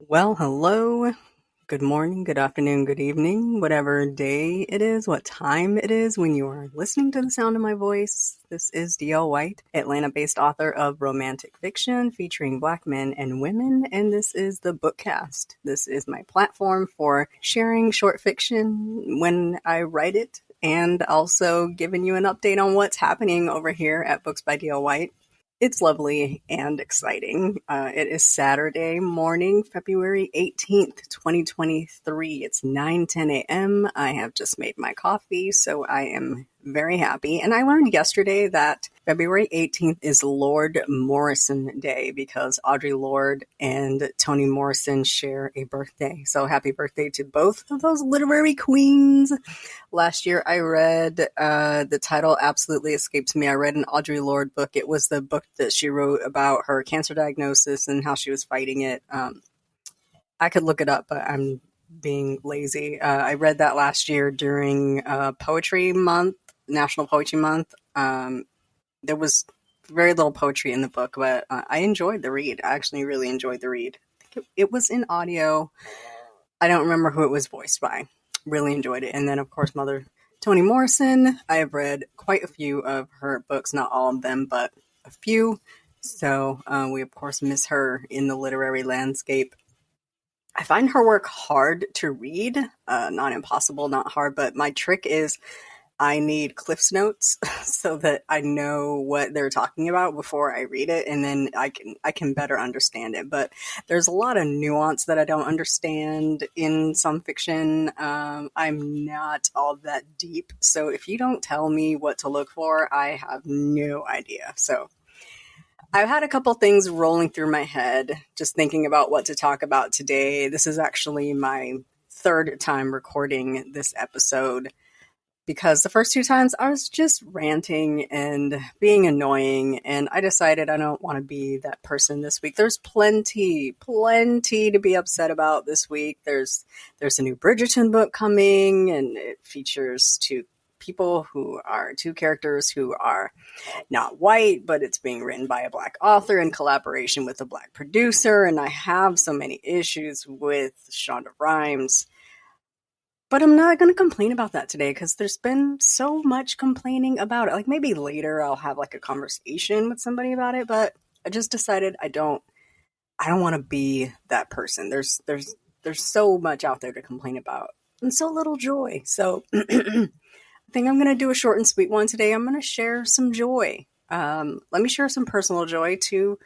Well, hello. Good morning, good afternoon, good evening, whatever day it is, what time it is when you are listening to the sound of my voice. This is D.L. White, Atlanta-based author of romantic fiction featuring Black men and women, and this is the Bookcast. This is my platform for sharing short fiction when I write it, and also giving you an update on what's happening over here at Books by D.L. White. It's lovely and exciting. It is Saturday morning, February 18th, 2023. It's 9:10 a.m. I have just made my coffee, so I am very happy. And I learned yesterday that February 18th is Lord Morrison Day because Audre Lorde and Toni Morrison share a birthday. So happy birthday to both of those literary queens. Last year I read, the title absolutely escapes me. I read an Audre Lorde book. It was the book that she wrote about her cancer diagnosis and how she was fighting it. I could look it up, but I'm being lazy. I read that last year during Poetry Month, National Poetry Month. There was very little poetry in the book, but I enjoyed the read. I actually really enjoyed the read. I think it was in audio. I don't remember who it was voiced by. Really enjoyed it. And then, of course, Mother Toni Morrison. I have read quite a few of her books, not all of them, but a few. So we, of course, miss her in the literary landscape. I find her work hard to read. Not impossible, not hard, but my trick is I need Cliff's Notes so that I know what they're talking about before I read it, and then I can better understand it. But there's a lot of nuance that I don't understand in some fiction. I'm not all that deep, so if you don't tell me what to look for, I have no idea. So I've had a couple things rolling through my head, just thinking about what to talk about today. This is actually my third time recording this episode, because the first two times I was just ranting and being annoying, and I decided I don't want to be that person this week. There's plenty to be upset about this week. There's a new Bridgerton book coming, and it features two characters who are not white, but it's being written by a Black author in collaboration with a Black producer, and I have so many issues with Shonda Rhimes. But I'm not going to complain about that today because there's been so much complaining about it. Like, maybe later I'll have like a conversation with somebody about it, but I just decided I don't want to be that person. There's so much out there to complain about and so little joy. So I think I'm going to do a short and sweet one today. I'm going to share some joy. Let me share some personal joy. Two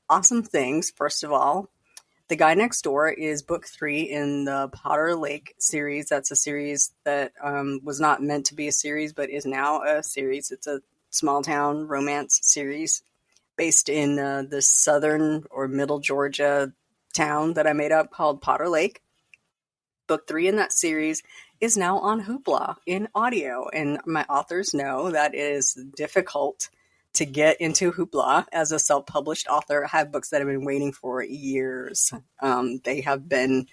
awesome things. First of all, The Guy Next Door is book 3 in the Potter Lake series. That's a series that was not meant to be a series, but is now a series. It's a small town romance series based in the southern or middle Georgia town that I made up called Potter Lake. Book 3 in that series is now on Hoopla in audio, and my authors know that it is difficult to get into Hoopla as a self-published author. I have books that have been waiting for years. They have been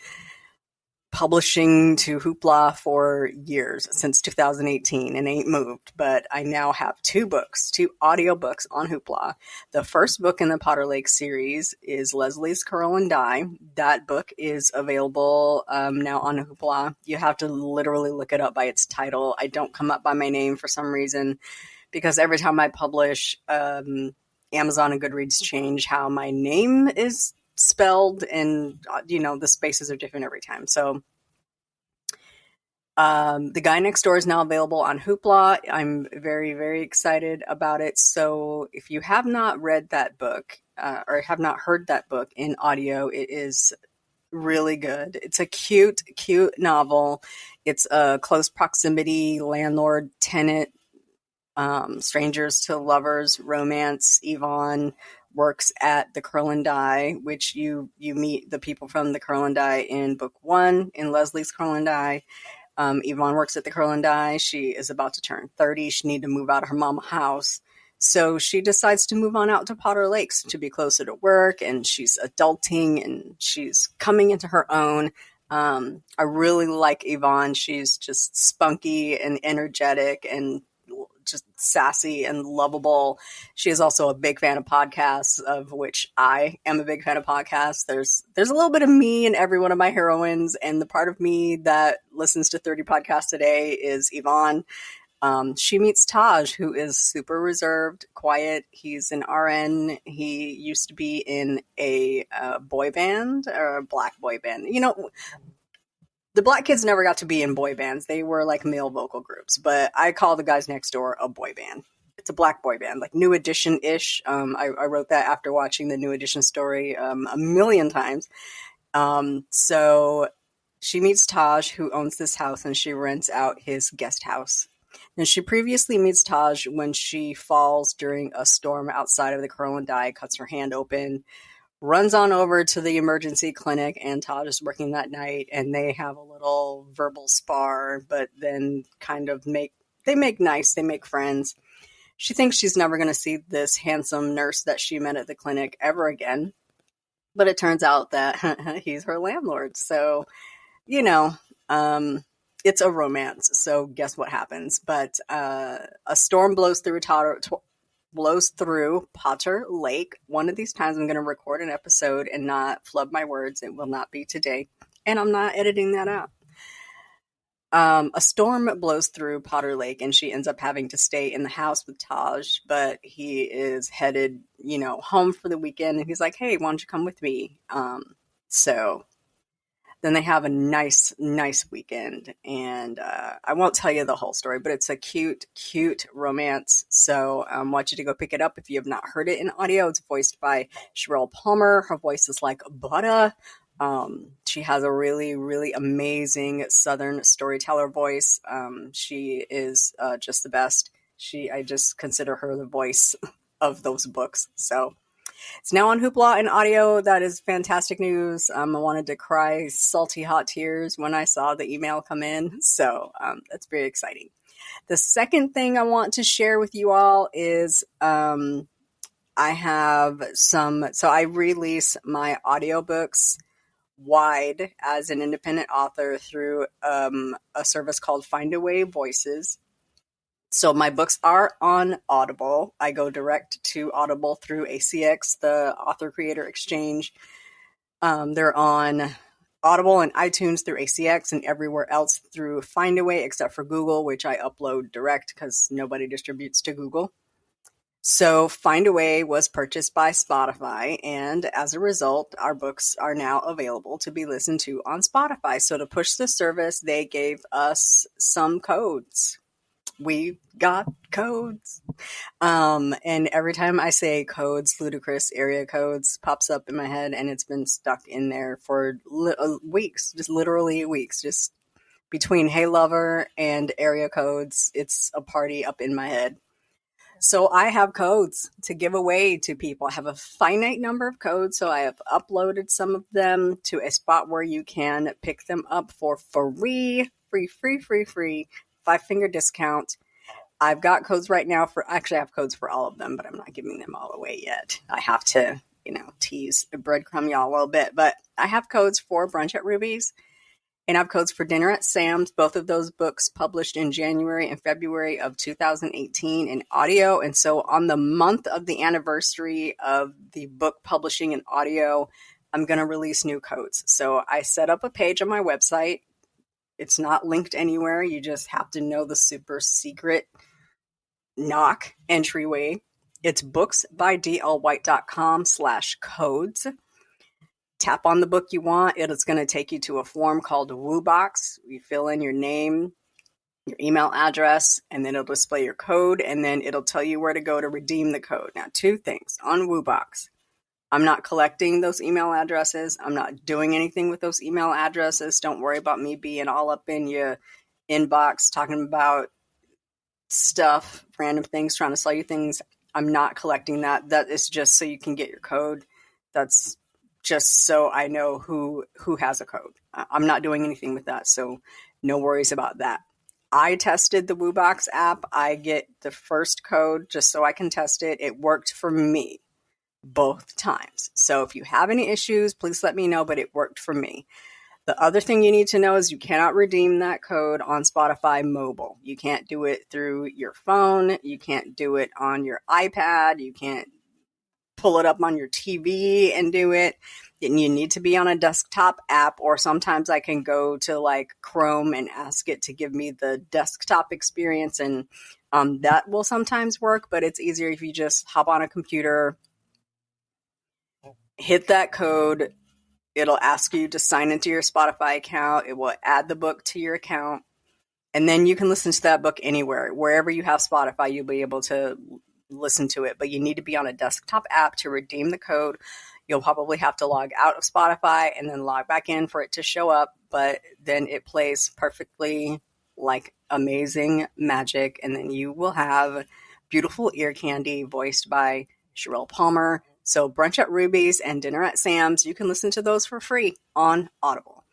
publishing to Hoopla for years, since 2018, and ain't moved. But I now have two audiobooks on Hoopla. The first book in the Potter Lake series is Leslie's Curl and Dye. That book is available now on Hoopla. You have to literally look it up by its title. I don't come up by my name for some reason, because every time I publish, Amazon and Goodreads change how my name is spelled, and the spaces are different every time. So The Guy Next Door is now available on Hoopla. I'm very, very excited about it. So if you have not read that book or have not heard that book in audio, it is really good. It's a cute novel. It's a close proximity landlord-tenant, strangers to lovers romance. Yvonne works at the Curl and Dye, which you meet the people from the Curl and Dye in book 1 in Leslie's Curl and Dye. Yvonne works at the Curl and Dye. She is about to turn 30. She needs to move out of her mama's house. So she decides to move on out to Potter Lakes to be closer to work, and she's adulting and she's coming into her own. I really like Yvonne. She's just spunky and energetic and just sassy and lovable. She is also a big fan of podcasts, of which I am a big fan of podcasts. There's a little bit of me in every one of my heroines, and the part of me that listens to 30 podcasts a day is Yvonne. She meets Taj, who is super reserved, quiet. He's an RN. He used to be in a boy band, or a black boy band. You know, the black kids never got to be in boy bands. They were like male vocal groups, but I call the guys next door a boy band. It's a black boy band, like New Edition-ish. I wrote that after watching the New Edition story a million times. So she meets Taj, who owns this house, and she rents out his guest house. And she previously meets Taj when she falls during a storm outside of the Curl and Dye, cuts her hand open, runs on over to the emergency clinic, and Taj is working that night, and they have a little verbal spar, but then kind of make friends. She thinks she's never going to see this handsome nurse that she met at the clinic ever again, but it turns out that he's her landlord. So, you know, it's a romance. So guess what happens? But a storm blows through Potter Lake. One of these times I'm going to record an episode and not flub my words. It will not be today. And I'm not editing that out. A storm blows through Potter Lake, and she ends up having to stay in the house with Taj, but he is headed, home for the weekend, and he's like, hey, why don't you come with me? So then they have a nice weekend, and I won't tell you the whole story, but it's a cute romance. So I want you to go pick it up if you have not heard it in audio. It's voiced by Sherelle Palmer. Her voice is like butter. She has a really, really amazing Southern storyteller voice. She is just the best. I just consider her the voice of those books. So it's now on Hoopla in audio. That is fantastic news. I wanted to cry salty hot tears when I saw the email come in. So that's very exciting. The second thing I want to share with you all is I release my audiobooks wide as an independent author through a service called Findaway Voices. So my books are on Audible. I go direct to Audible through ACX, the Author Creator Exchange. They're on Audible and iTunes through ACX, and everywhere else through Findaway except for Google, which I upload direct because nobody distributes to Google. So Findaway was purchased by Spotify, and as a result, our books are now available to be listened to on Spotify. So to push the service, they gave us some codes. We got codes. And every time I say codes, ludicrous area codes pops up in my head, and it's been stuck in there for weeks, just literally weeks, just between Hey Lover and area codes. It's a party up in my head. So I have codes to give away to people. I have a finite number of codes, so I have uploaded some of them to a spot where you can pick them up for free, 5-finger discount. I've got codes right now I have codes for all of them, but I'm not giving them all away yet. I have to, tease the breadcrumb y'all a little bit, but I have codes for Brunch at Ruby's. And I have codes for Dinner at Sam's, both of those books published in January and February of 2018 in audio. And so on the month of the anniversary of the book publishing in audio, I'm going to release new codes. So I set up a page on my website. It's not linked anywhere. You just have to know the super secret knock entryway. It's booksbydlwhite.com/codes. Tap on the book you want. It's going to take you to a form called WooBox. You fill in your name, your email address, and then it'll display your code, and then it'll tell you where to go to redeem the code. Now, two things on WooBox. I'm not collecting those email addresses. I'm not doing anything with those email addresses. Don't worry about me being all up in your inbox talking about stuff, random things, trying to sell you things. I'm not collecting that. That is just so you can get your code. That's just so I know who has a code. I'm not doing anything with that, so no worries about that. I tested the WooBox app. I get the first code just so I can test it. It worked for me both times. So if you have any issues, please let me know, but it worked for me. The other thing you need to know is you cannot redeem that code on Spotify mobile. You can't do it through your phone. You can't do it on your iPad. You can't pull it up on your TV and do it. And you need to be on a desktop app, or sometimes I can go to like Chrome and ask it to give me the desktop experience, and that will sometimes work, but it's easier if you just hop on a computer, hit that code. It'll ask you to sign into your Spotify account. It will add the book to your account. And then you can listen to that book anywhere. Wherever you have Spotify, you'll be able to listen to it. But you need to be on a desktop app to redeem the code. You'll probably have to log out of Spotify and then log back in for it to show up. But then it plays perfectly like amazing magic. And then you will have beautiful ear candy voiced by Sherelle Palmer. So Brunch at Ruby's and Dinner at Sam's, you can listen to those for free on Audible.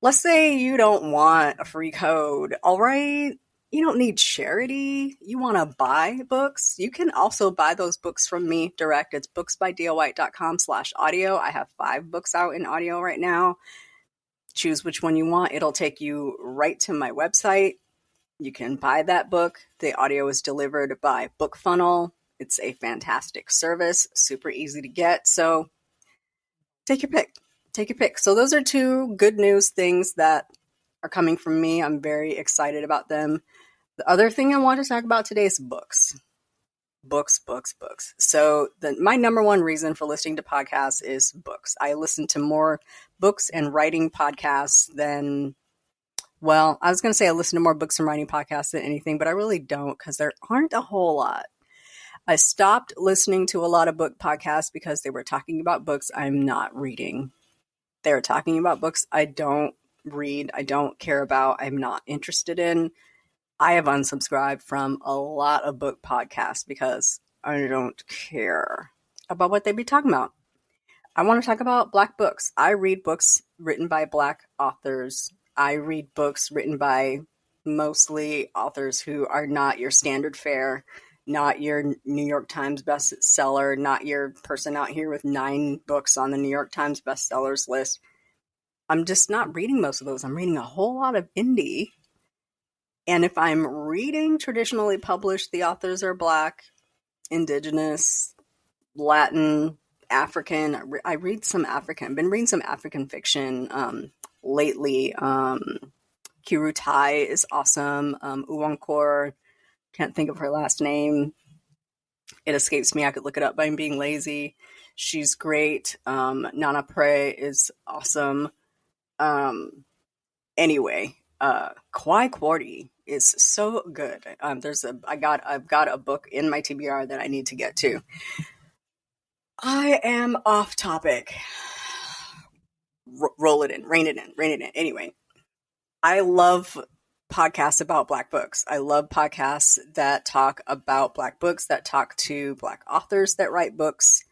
Let's say you don't want a free code, all right? You don't need charity. You want to buy books. You can also buy those books from me direct. It's booksbydlewhite.com/audio. I have 5 books out in audio right now. Choose which one you want. It'll take you right to my website. You can buy that book. The audio is delivered by BookFunnel. It's a fantastic service, super easy to get. So take your pick. Take your pick. So those are 2 good news things that are coming from me. I'm very excited about them. The other thing I want to talk about today is books. Books. So my number one reason for listening to podcasts is books. I listen to more books and writing podcasts than, well, I was going to say I listen to more books and writing podcasts than anything, but I really don't, because there aren't a whole lot. I stopped listening to a lot of book podcasts because they were talking about books I'm not reading. They're talking about books I don't read, I don't care about, I'm not interested in. I have unsubscribed from a lot of book podcasts because I don't care about what they be talking about. I want to talk about Black books. I read books written by Black authors. I read books written by mostly authors who are not your standard fare, not your New York Times bestseller, not your person out here with 9 books on the New York Times bestsellers list. I'm just not reading most of those. I'm reading a whole lot of indie. And if I'm reading traditionally published, the authors are Black, Indigenous, Latin, African. I read some African. I've been reading some African fiction lately. Kiru Tai is awesome. Uwankor, can't think of her last name. It escapes me. I could look it up, but I'm being lazy. She's great. Nana Pre is awesome. Anyway, Kwai Kwartey is so good. I've got a book in my TBR that I need to get to. I am off topic. Roll it in, rein it in. Anyway, I love podcasts about Black books. I love podcasts that talk about Black books, that talk to Black authors that write books.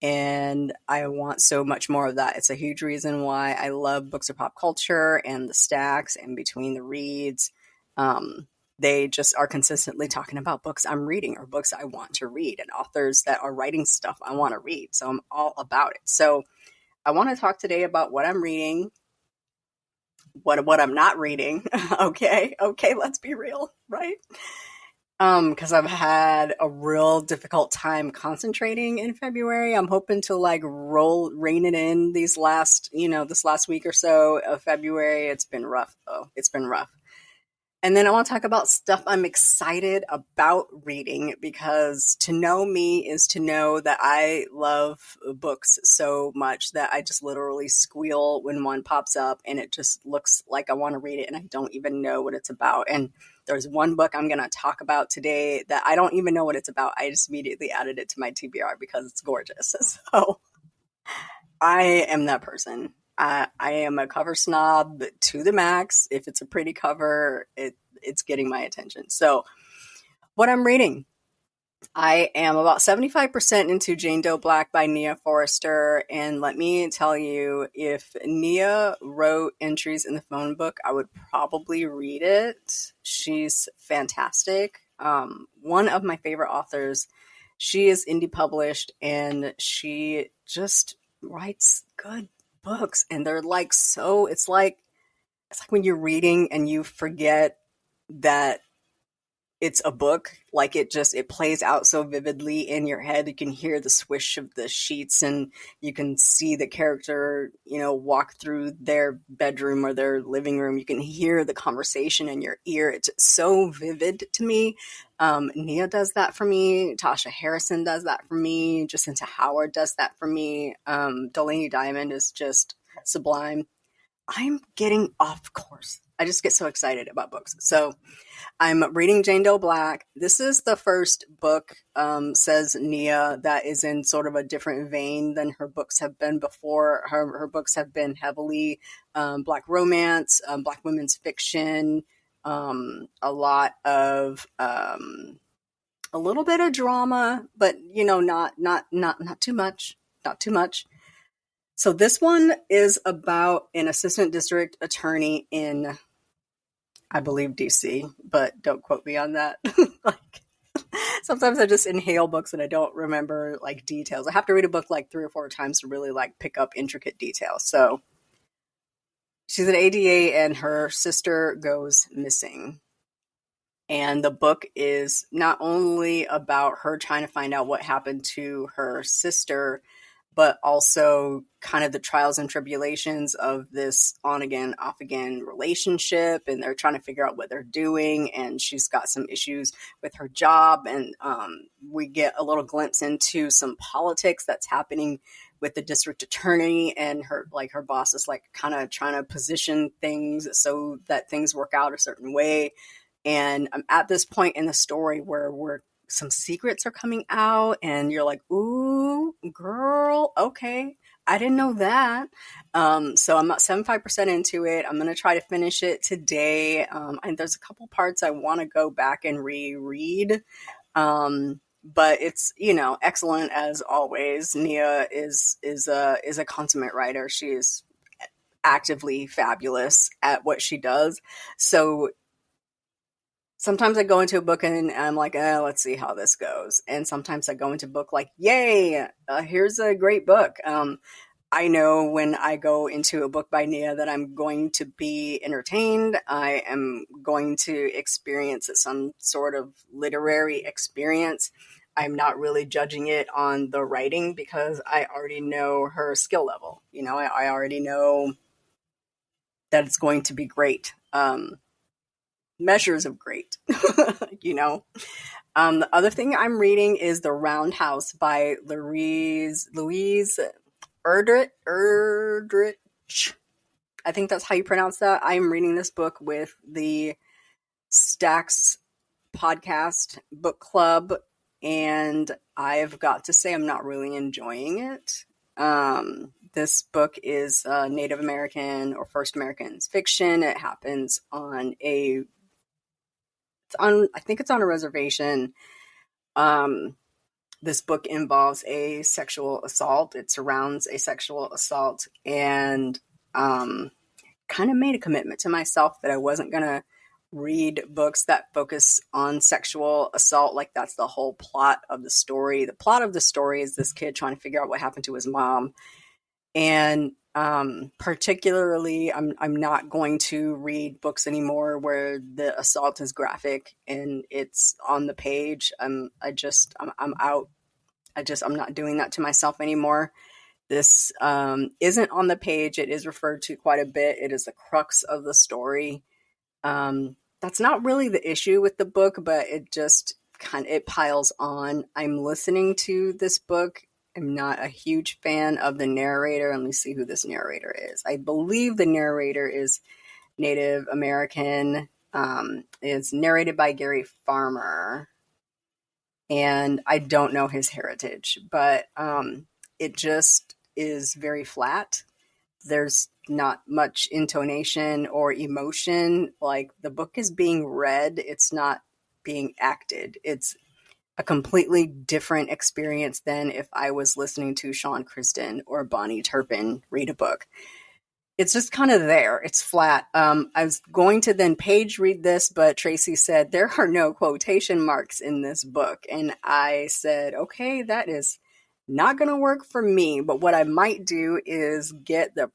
And I want so much more of that. It's a huge reason why I love Books of Pop Culture and the Stacks and Between the Reads. They just are consistently talking about books I'm reading or books I want to read and authors that are writing stuff I want to read. So I'm all about it. So I want to talk today about what I'm reading, what I'm not reading. Okay, let's be real, right? Because I've had a real difficult time concentrating in February. I'm hoping to like rein it in this last week or so of February. It's been rough though. It's been rough. And then I want to talk about stuff I'm excited about reading, because to know me is to know that I love books so much that I just literally squeal when one pops up and it just looks like I want to read it and I don't even know what it's about. And there's one book I'm going to talk about today that I don't even know what it's about. I just immediately added it to my TBR because it's gorgeous. So I am that person. I am a cover snob to the max. If it's a pretty cover, it's getting my attention. So what I'm reading, I am about 75% into Jane Doe Black by Nia Forrester. And let me tell you, if Nia wrote entries in the phone book, I would probably read it. She's fantastic. One of my favorite authors. She is indie published and she just writes good books, and they're like so. It's like when you're reading and you forget that it's a book. Like it plays out so vividly in your head. You can hear the swish of the sheets, and you can see the character, walk through their bedroom or their living room. You can hear the conversation in your ear. It's so vivid to me. Nia does that for me. Tasha Harrison does that for me. Jacinta Howard does that for me. Delaney Diamond is just sublime. I'm getting off course. I just get so excited about books. So I'm reading Jane Doe Black. This is the first book, says Nia, that is in sort of a different vein than her books have been before. Her books have been heavily Black romance, Black women's fiction, a lot of a little bit of drama, but not too much, not too much. So this one is about an assistant district attorney in, I believe, DC, but don't quote me on that. Like, sometimes I just inhale books and I don't remember like details. I have to read a book like 3 or 4 times to really like pick up intricate details. So she's an ADA and her sister goes missing. And the book is not only about her trying to find out what happened to her sister, but also kind of the trials and tribulations of this on again, off again relationship. And they're trying to figure out what they're doing. And she's got some issues with her job. And we get a little glimpse into some politics that's happening with the district attorney, and her boss is like kind of trying to position things so that things work out a certain way. And I'm at this point in the story where some secrets are coming out, and you're like, ooh, girl, okay. I didn't know that. So I'm about 75% into it. I'm going to try to finish it today. And there's a couple parts I want to go back and reread. But it's, excellent as always. Nia is a consummate writer. She is actively fabulous at what she does. So sometimes I go into a book and I'm like, let's see how this goes. And sometimes I go into a book like, yay, here's a great book. I know when I go into a book by Nia that I'm going to be entertained. I am going to experience some sort of literary experience. I'm not really judging it on the writing because I already know her skill level. I already know that it's going to be great. Measures of great. The other thing I'm reading is The Roundhouse by Louise Erdrich. I think that's how you pronounce that. I'm reading this book with the Stacks podcast book club, and I've got to say I'm not really enjoying it. This book is Native American or First Americans fiction. It happens on I think it's on a reservation. This book involves a sexual assault. It surrounds a sexual assault, and kind of made a commitment to myself that I wasn't going to read books that focus on sexual assault. Like that's the whole plot of the story. The plot of the story is this kid trying to figure out what happened to his mom. And particularly, I'm not going to read books anymore where the assault is graphic and it's on the page. I'm out. I'm not doing that to myself anymore. This isn't on the page. It is referred to quite a bit. It is the crux of the story. That's not really the issue with the book, but it just it piles on. I'm listening to this book. I'm not a huge fan of the narrator. Let me see who this narrator is. I believe the narrator is Native American. It's narrated by Gary Farmer. And I don't know his heritage, but it just is very flat. There's not much intonation or emotion. Like the book is being read, it's not being acted. It's a completely different experience than if I was listening to Sean Kristin or Bonnie Turpin read a book. It's just kind of there. It's flat. I was going to then page read this, but Tracy said there are no quotation marks in this book. And I said, okay, that is Not gonna work for me, but what I might do is get the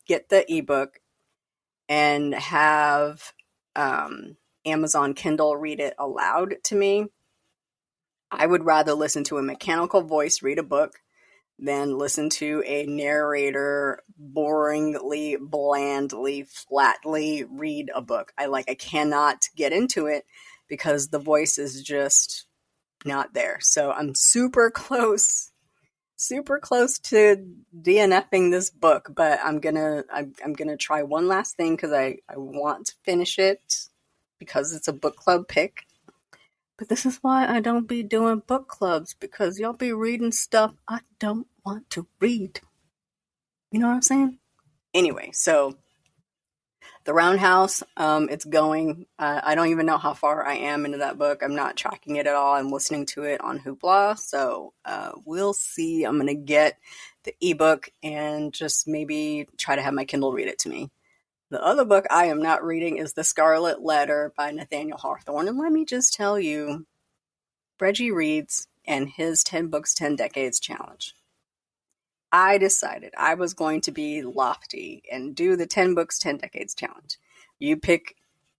get the ebook and have Amazon Kindle read it aloud to me. I would rather listen to a mechanical voice read a book than listen to a narrator boringly, blandly, flatly read a book. I cannot get into it because the voice is just not there. So I'm super close to DNFing this book, but I'm gonna try one last thing because I want to finish it because it's a book club pick. But this is why I don't be doing book clubs, because y'all be reading stuff I don't want to read. You know what I'm saying? Anyway, so the Roundhouse, it's going. I don't even know how far I am into that book. I'm not tracking it at all. I'm listening to it on Hoopla, so we'll see. I'm gonna get the ebook and just maybe try to have my Kindle read it to me. The other book I am not reading is The Scarlet Letter by Nathaniel Hawthorne, and let me just tell you, Reggie reads and his 10 Books, 10 Decades challenge. I decided I was going to be lofty and do the 10 Books, 10 Decades challenge. You pick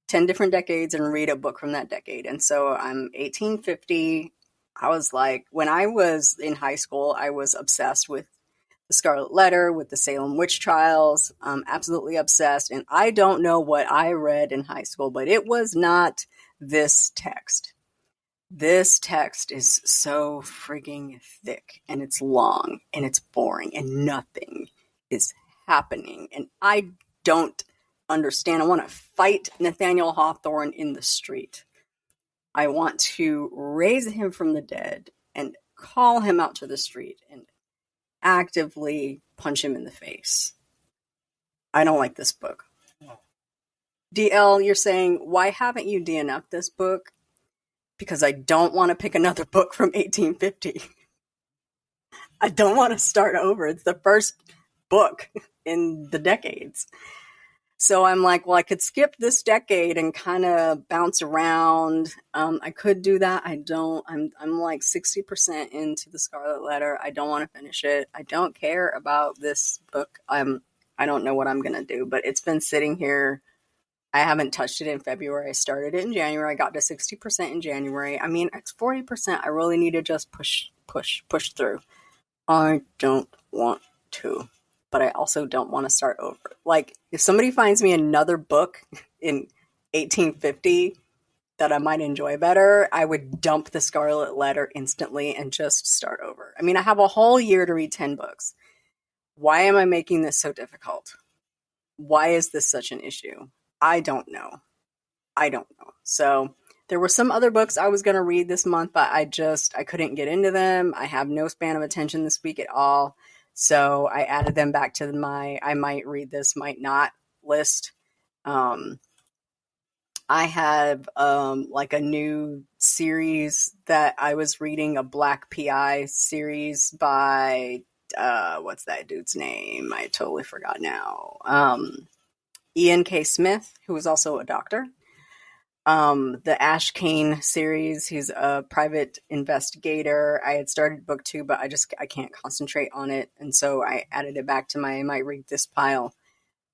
10 different decades and read a book from that decade. And so I'm 1850. I was like, when I was in high school, I was obsessed with The Scarlet Letter, with the Salem witch trials. Absolutely obsessed. And I don't know what I read in high school, but it was not this text. This text is so frigging thick, and it's long, and it's boring, and nothing is happening. And I don't understand. I want to fight Nathaniel Hawthorne in the street. I want to raise him from the dead and call him out to the street and actively punch him in the face. I don't like this book. DL, you're saying, why haven't you DNF'd this book? Because I don't want to pick another book from 1850. I don't want to start over. It's the first book in the decades. So I'm like, well, I could skip this decade and kind of bounce around. I could do that. I don't. I'm like 60% into The Scarlet Letter. I don't want to finish it. I don't care about this book. I don't know what I'm going to do, but it's been sitting here. I haven't touched it in February. I started it in January. I got to 60% in January. I mean, it's 40%. I really need to just push through. I don't want to, but I also don't want to start over. Like, if somebody finds me another book in 1850 that I might enjoy better, I would dump The Scarlet Letter instantly and just start over. I mean, I have a whole year to read 10 books. Why am I making this so difficult? Why is this such an issue? I don't know. So there were some other books I was going to read this month, but I couldn't get into them. I have no span of attention this week at all. So I added them back to my I might read this, might not list. I have like a new series that I was reading, a Black PI series by what's that dude's name? I totally forgot now. Ian K. Smith, who is also a doctor. The Ash Kane series, he's a private investigator. I had started book 2, but I can't concentrate on it. And so I added it back to my I might read this pile.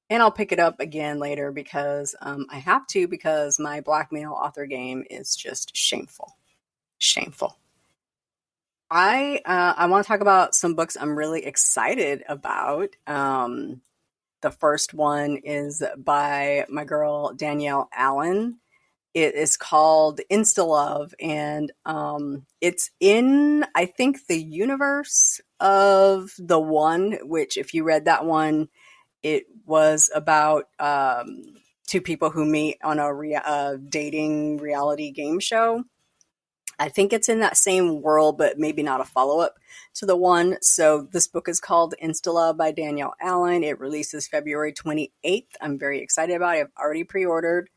And I'll pick it up again later because I have to, because my blackmail author game is just shameful. Shameful. I want to talk about some books I'm really excited about. The first one is by my girl, Danielle Allen. It is called Insta-Love, and it's in, I think, the universe of The One, which, if you read that one, it was about two people who meet on a dating reality game show. I think it's in that same world, but maybe not a follow-up to The One. So this book is called Insta-Love by Danielle Allen. It releases February 28th. I'm very excited about it. I've already pre-ordered.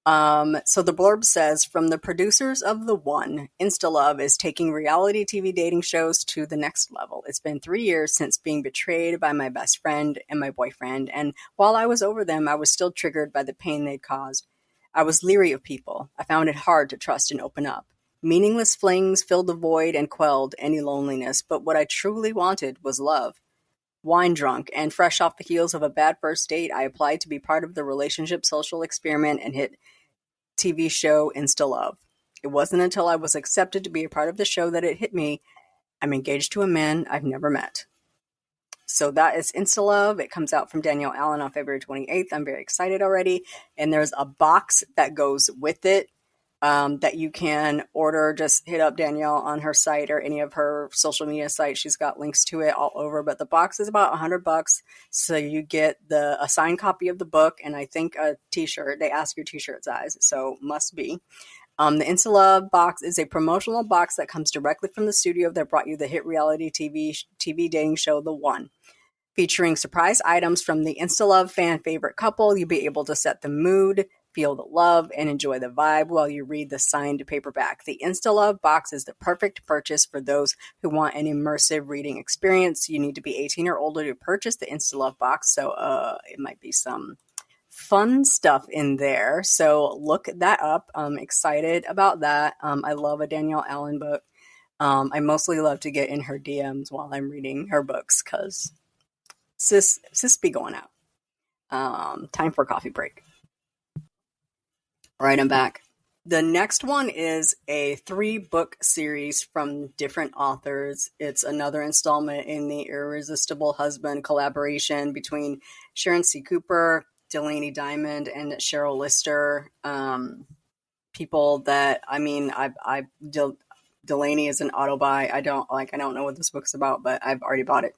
So the blurb says, from the producers of The One, Insta-Love is taking reality TV dating shows to the next level. It's been 3 years since being betrayed by my best friend and my boyfriend, and while I was over them, I was still triggered by the pain they'd caused. I was leery of people. I found it hard to trust and open up. Meaningless flings filled the void and quelled any loneliness, but what I truly wanted was love. Wine drunk and fresh off the heels of a bad first date, I applied to be part of the relationship social experiment and hit TV show Insta Love. It wasn't until I was accepted to be a part of the show that it hit me. I'm engaged to a man I've never met. So that is Insta Love. It comes out from Danielle Allen on February 28th. I'm very excited already. And there's a box that goes with it that you can order. Just hit up Danielle on her site or any of her social media sites. She's got links to it all over. But the box is about $100. So you get a signed copy of the book and I think a t-shirt. They ask your t-shirt size. So must be. The Insta Love box is a promotional box that comes directly from the studio that brought you the hit reality TV dating show The One. Featuring surprise items from the Insta Love fan favorite couple, you'll be able to set the mood, feel the love, and enjoy the vibe while you read the signed paperback. The Insta Love box is the perfect purchase for those who want an immersive reading experience. You need to be 18 or older to purchase the Insta Love box, so it might be some fun stuff in there. So look that up. I'm excited about that. I love a Danielle Allen book. I mostly love to get in her DMs while I'm reading her books because sis be going out. Time for a coffee break. All right, I'm back. The next one is a 3-book series from different authors. It's another installment in the Irresistible Husband collaboration between Sharon C. Cooper, Delaney Diamond, and Cheryl Lister. People that, I mean, Delaney is an auto buy. I don't know what this book's about, but I've already bought it.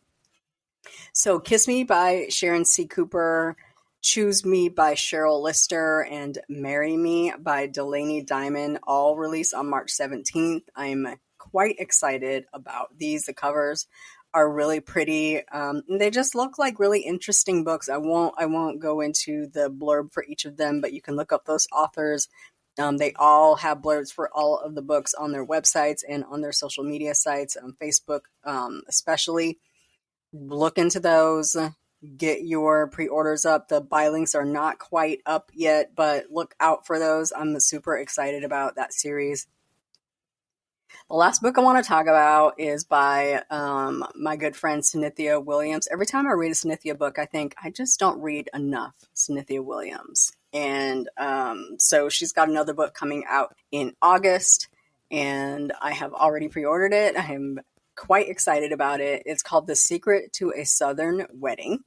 So Kiss Me by Sharon C. Cooper, Choose Me by Cheryl Lister, and Marry Me by Delaney Diamond, all released on March 17th. I'm quite excited about these. The covers are really pretty. They just look like really interesting books. I won't go into the blurb for each of them, but you can look up those authors. They all have blurbs for all of the books on their websites and on their social media sites, on Facebook especially. Look into those. Get your pre-orders up. The buy links are not quite up yet, but look out for those. I'm super excited about that series. The last book I want to talk about is by my good friend Synithia Williams. Every time I read a Synithia book, I think I just don't read enough Synithia Williams. And so she's got another book coming out in August, and I have already pre-ordered it. I'm quite excited about it. It's called The Secret to a Southern Wedding.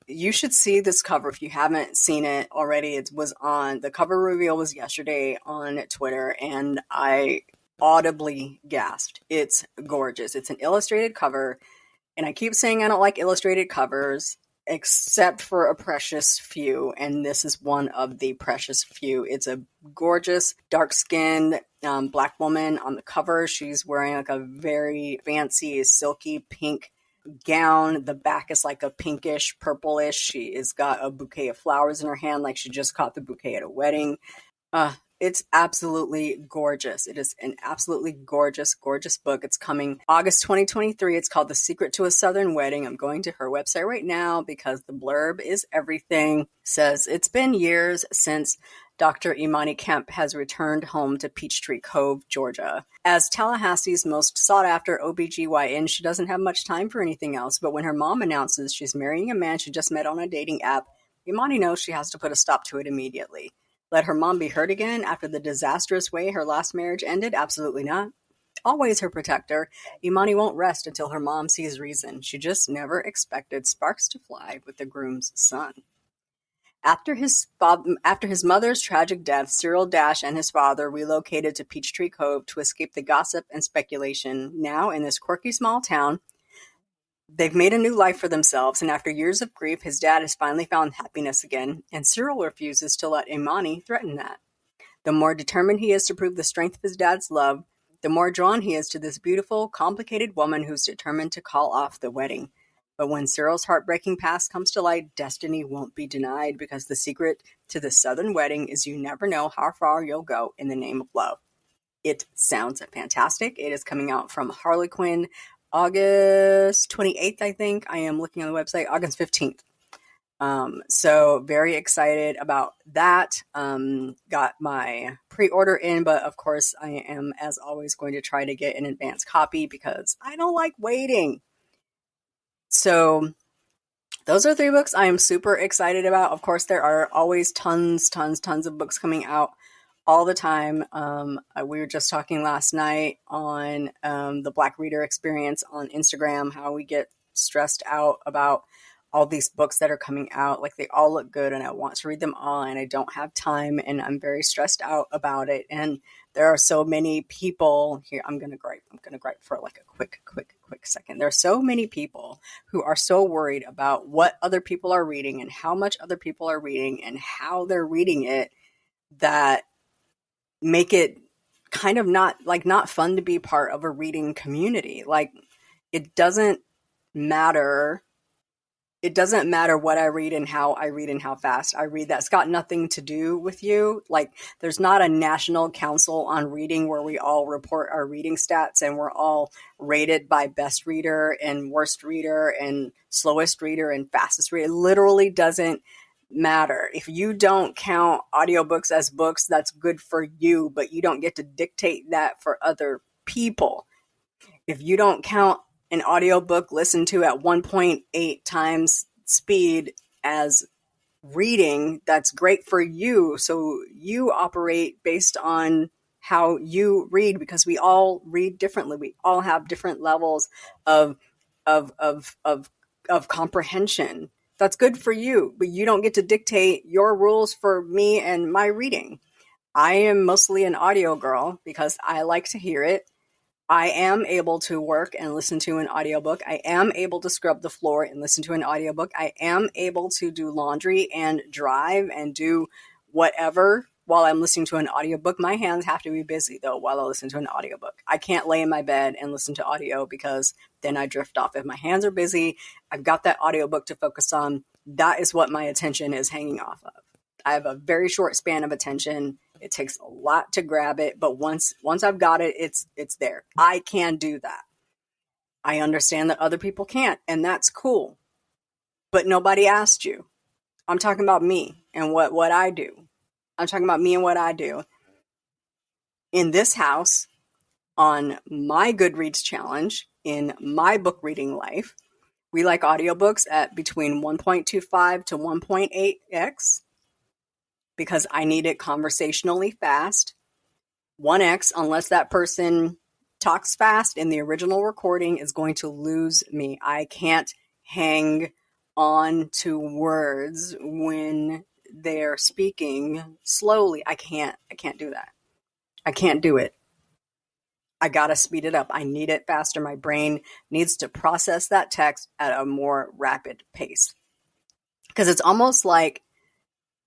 You should see this cover if you haven't seen it already. The cover reveal was yesterday on Twitter, and I audibly gasped. It's gorgeous. It's an illustrated cover, and I keep saying I don't like illustrated covers except for a precious few, and this is one of the precious few. It's a gorgeous dark-skinned black woman on the cover. She's wearing like a very fancy silky pink gown. The back is like a pinkish purplish. She has got a bouquet of flowers in her hand like she just caught the bouquet at a wedding. It's absolutely gorgeous. It is an absolutely gorgeous, gorgeous book. It's coming August 2023. It's called The Secret to a Southern Wedding. I'm going to her website right now because the blurb is everything. It says, it's been years since Dr. Imani Kemp has returned home to Peachtree Cove, Georgia. As Tallahassee's most sought-after OBGYN, she doesn't have much time for anything else, but when her mom announces she's marrying a man she just met on a dating app, Imani knows she has to put a stop to it immediately. Let her mom be hurt again after the disastrous way her last marriage ended? Absolutely not. Always her protector, Imani won't rest until her mom sees reason. She just never expected sparks to fly with the groom's son. After his mother's tragic death, Cyril Dash and his father relocated to Peachtree Cove to escape the gossip and speculation. Now, in this quirky small town, they've made a new life for themselves, and after years of grief, his dad has finally found happiness again, and Cyril refuses to let Imani threaten that. The more determined he is to prove the strength of his dad's love, the more drawn he is to this beautiful, complicated woman who's determined to call off the wedding. But when Cyril's heartbreaking past comes to light, destiny won't be denied, because the secret to the Southern wedding is you never know how far you'll go in the name of love. It sounds fantastic. It is coming out from Harlequin August 28th, I think. I am looking on the website, August 15th. So very excited about that. Got my pre-order in, but of course I am, as always, going to try to get an advance copy because I don't like waiting. So those are 3 books I am super excited about. Of course, there are always tons of books coming out all the time. We were just talking last night on the Black Reader Experience on Instagram, how we get stressed out about all these books that are coming out. Like, they all look good and I want to read them all and I don't have time and I'm very stressed out about it. And there are so many people here. I'm going to gripe for like a quick second. There are so many people who are so worried about what other people are reading and how much other people are reading and how they're reading it, that make it kind of not fun to be part of a reading community. Like, it doesn't matter what I read and how fast I read. That's got nothing to do with you. Like, there's not a national council on reading where we all report our reading stats and we're all rated by best reader and worst reader and slowest reader and fastest reader. It literally doesn't matter. If you don't count audiobooks as books, that's good for you, but you don't get to dictate that for other people. If you don't count an audiobook listened to at 1.8 times speed as reading, that's great for you. So you operate based on how you read, because we all read differently. We all have different levels of comprehension. That's good for you, but you don't get to dictate your rules for me and my reading. I am mostly an audio girl because I like to hear it. I am able to work and listen to an audiobook. I am able to scrub the floor and listen to an audiobook. I am able to do laundry and drive and do whatever while I'm listening to an audiobook. My hands have to be busy, though, while I listen to an audiobook. I can't lay in my bed and listen to audio because then I drift off. If my hands are busy, I've got that audiobook to focus on. That is what my attention is hanging off of. I have a very short span of attention. It takes a lot to grab it, but once I've got it, it's there. I can do that. I understand that other people can't, and that's cool. But nobody asked you. I'm talking about me and what I do. I'm talking about me and what I do. In this house, on my Goodreads challenge, in my book reading life, we like audiobooks at between 1.25 to 1.8x. because I need it conversationally fast. 1x, unless that person talks fast in the original recording, is going to lose me. I can't hang on to words when they're speaking slowly. I can't do that. I can't do it. I gotta speed it up. I need it faster. My brain needs to process that text at a more rapid pace. Because it's almost like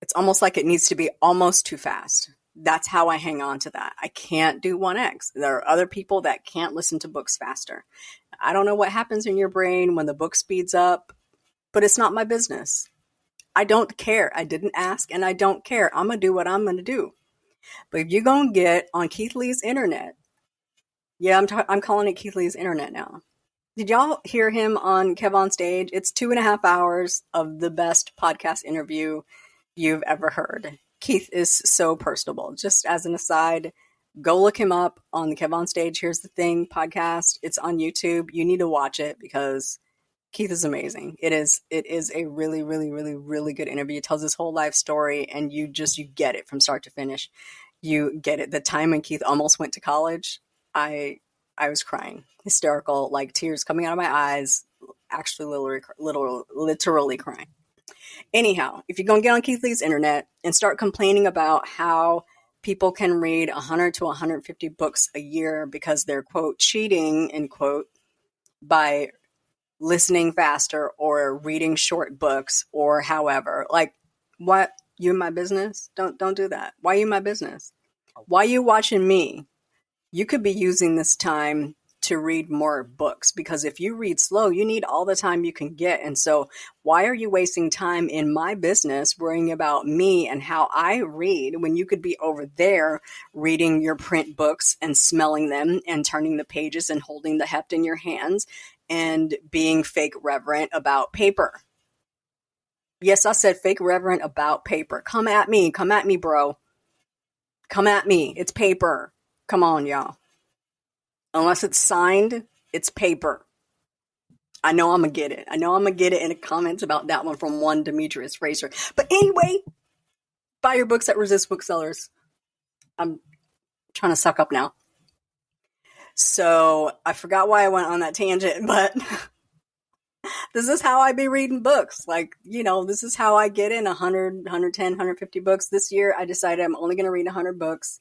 it needs to be almost too fast. That's how I hang on to that. I can't do 1x. There are other people that can't listen to books faster. I don't know what happens in your brain when the book speeds up, but it's not my business. I don't care. I didn't ask and I don't care. I'm going to do what I'm going to do. But if you're going to get on Keith Lee's internet, yeah, I'm calling it Keith Lee's internet now. Did y'all hear him on Kev on Stage? It's 2.5 hours of the best podcast interview you've ever heard. Keith is so personable. Just as an aside, go look him up on the Kev on Stage Here's the Thing podcast. It's on YouTube. You need to watch it because Keith is amazing. It is a really, really, really, really good interview. It tells his whole life story and you get it from start to finish. You get it. The time when Keith almost went to college, I was crying, hysterical, like tears coming out of my eyes, actually literally crying. Anyhow, if you're going to get on Keith Lee's internet and start complaining about how people can read 100 to 150 books a year because they're, quote, cheating, end quote, by listening faster or reading short books or however, like, what? You in my business? Don't do that. Why you in my business? Why you watching me? You could be using this time to read more books, because if you read slow, you need all the time you can get. And so why are you wasting time in my business worrying about me and how I read when you could be over there reading your print books and smelling them and turning the pages and holding the heft in your hands and being fake reverent about paper? Yes, I said fake reverent about paper. Come at me, bro. Come at me. It's paper. Come on, y'all. Unless it's signed, it's paper. I know I'm going to get it. I know I'm going to get it in the comments about that one from one Demetrius Fraser. But anyway, buy your books at Resist Booksellers. I'm trying to suck up now. So I forgot why I went on that tangent, but this is how I be reading books. Like, this is how I get in 100, 110, 150 books. This year, I decided I'm only going to read 100 books.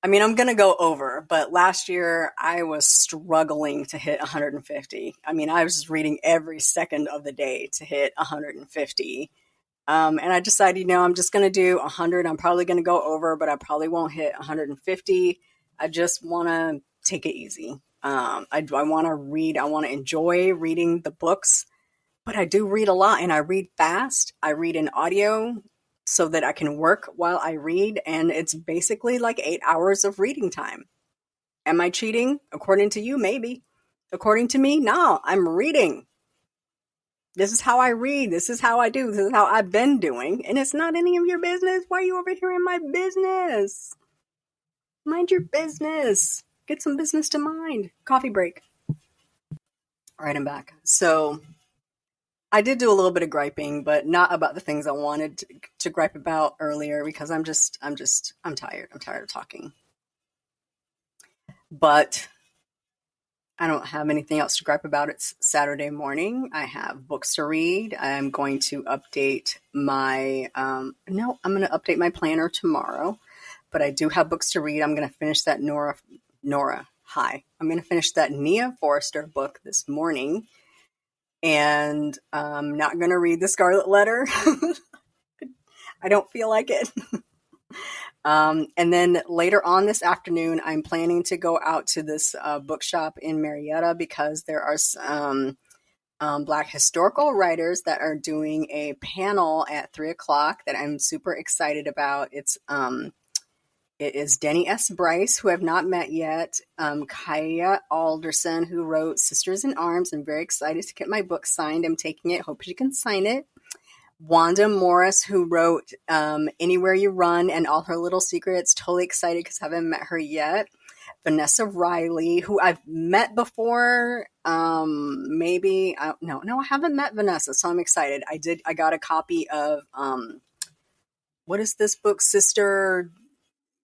I mean, I'm going to go over, but last year I was struggling to hit 150. I mean, I was reading every second of the day to hit 150. And I decided, I'm just going to do 100. I'm probably going to go over, but I probably won't hit 150. I just want to take it easy. I want to read. I want to enjoy reading the books, but I do read a lot and I read fast. I read in audio so that I can work while I read. And it's basically like 8 hours of reading time. Am I cheating? According to you, maybe. According to me, no, I'm reading. This is how I read. This is how I do. This is how I've been doing. And it's not any of your business. Why are you over here in my business? Mind your business. Get some business to mind. Coffee break. All right, I'm back. So I did do a little bit of griping, but not about the things I wanted to gripe about earlier because I'm tired. I'm tired of talking. But I don't have anything else to gripe about. It's Saturday morning. I have books to read. I'm going to update my, I'm going to update my planner tomorrow, but I do have books to read. I'm going to finish that I'm going to finish that Nia Forrester book this morning, and I'm not going to read The Scarlet Letter. I don't feel like it. And then later on this afternoon, I'm planning to go out to this bookshop in Marietta because there are some Black historical writers that are doing a panel at 3:00 that I'm super excited about. It is Denny S. Bryce, who I've not met yet, Kaya Alderson, who wrote Sisters in Arms. I'm very excited to get my book signed. I'm taking it. Hope you can sign it. Wanda Morris, who wrote Anywhere You Run and All Her Little Secrets. Totally excited because I haven't met her yet. Vanessa Riley, who I've met before. Maybe. No, I haven't met Vanessa, so I'm excited. I got a copy of, what is this book? Sister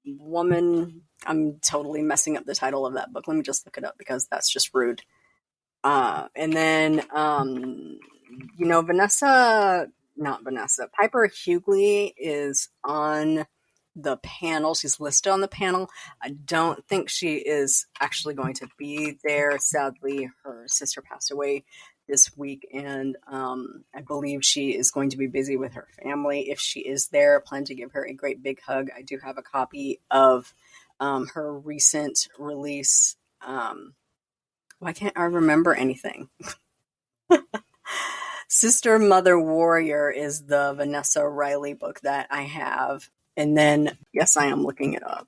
Woman. I'm totally messing up the title of that book. Let me just look it up because that's just rude. And then, Piper Hughley is on the panel. She's listed on the panel. I don't think she is actually going to be there. Sadly, her sister passed away this week, and I believe she is going to be busy with her family. If she is there, I plan to give her a great big hug. I do have a copy of her recent release. Why can't I remember anything? Sister Mother Warrior is the Vanessa Riley book that I have. And then, yes, I am looking it up.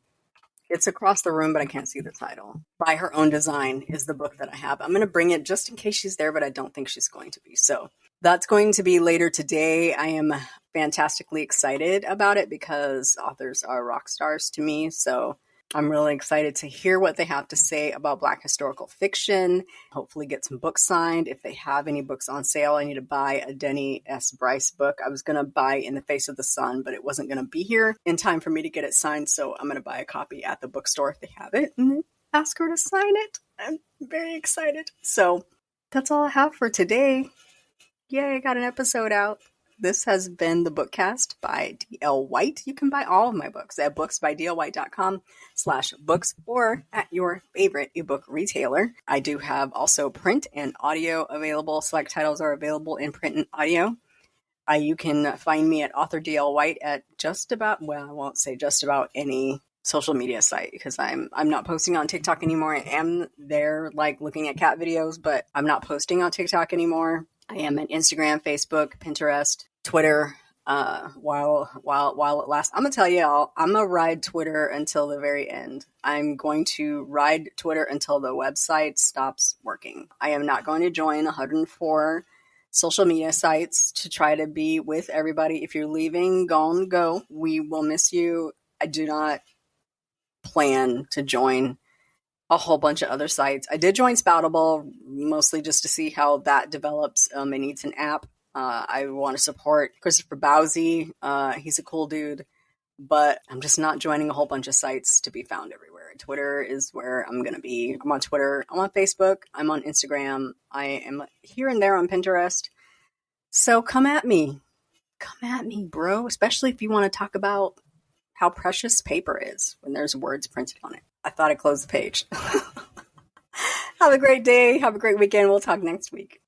It's across the room, but I can't see the title. By Her Own Design is the book that I have. I'm going to bring it just in case she's there, but I don't think she's going to be. So that's going to be later today. I am fantastically excited about it because authors are rock stars to me. So I'm really excited to hear what they have to say about Black historical fiction. Hopefully get some books signed. If they have any books on sale, I need to buy a Denny S. Bryce book. I was going to buy In the Face of the Sun, but it wasn't going to be here in time for me to get it signed. So I'm going to buy a copy at the bookstore if they have it and ask her to sign it. I'm very excited. So that's all I have for today. Yay, I got an episode out. This has been the Bookcast by D.L. White. You can buy all of my books at booksbydlwhite.com/books or at your favorite ebook retailer. I do have also print and audio available. Select titles are available in print and audio. You can find me at author D.L. White at just about, well, I won't say just about any social media site because I'm not posting on TikTok anymore. I am there like looking at cat videos, but I'm not posting on TikTok anymore. I am at Instagram, Facebook, Pinterest, Twitter, while it lasts. I'm going to tell y'all, I'm going to ride Twitter until the very end. I'm going to ride Twitter until the website stops working. I am not going to join 104 social media sites to try to be with everybody. If you're leaving, go. We will miss you I do not plan to join a whole bunch of other sites. I did join Spoutable, mostly just to see how that develops. It needs an app. I want to support Christopher Bowsey. He's a cool dude, but I'm just not joining a whole bunch of sites to be found everywhere. Twitter is where I'm going to be. I'm on Twitter. I'm on Facebook. I'm on Instagram. I am here and there on Pinterest. So come at me. Come at me, bro. Especially if you want to talk about how precious paper is when there's words printed on it. I thought I closed the page. Have a great day. Have a great weekend. We'll talk next week.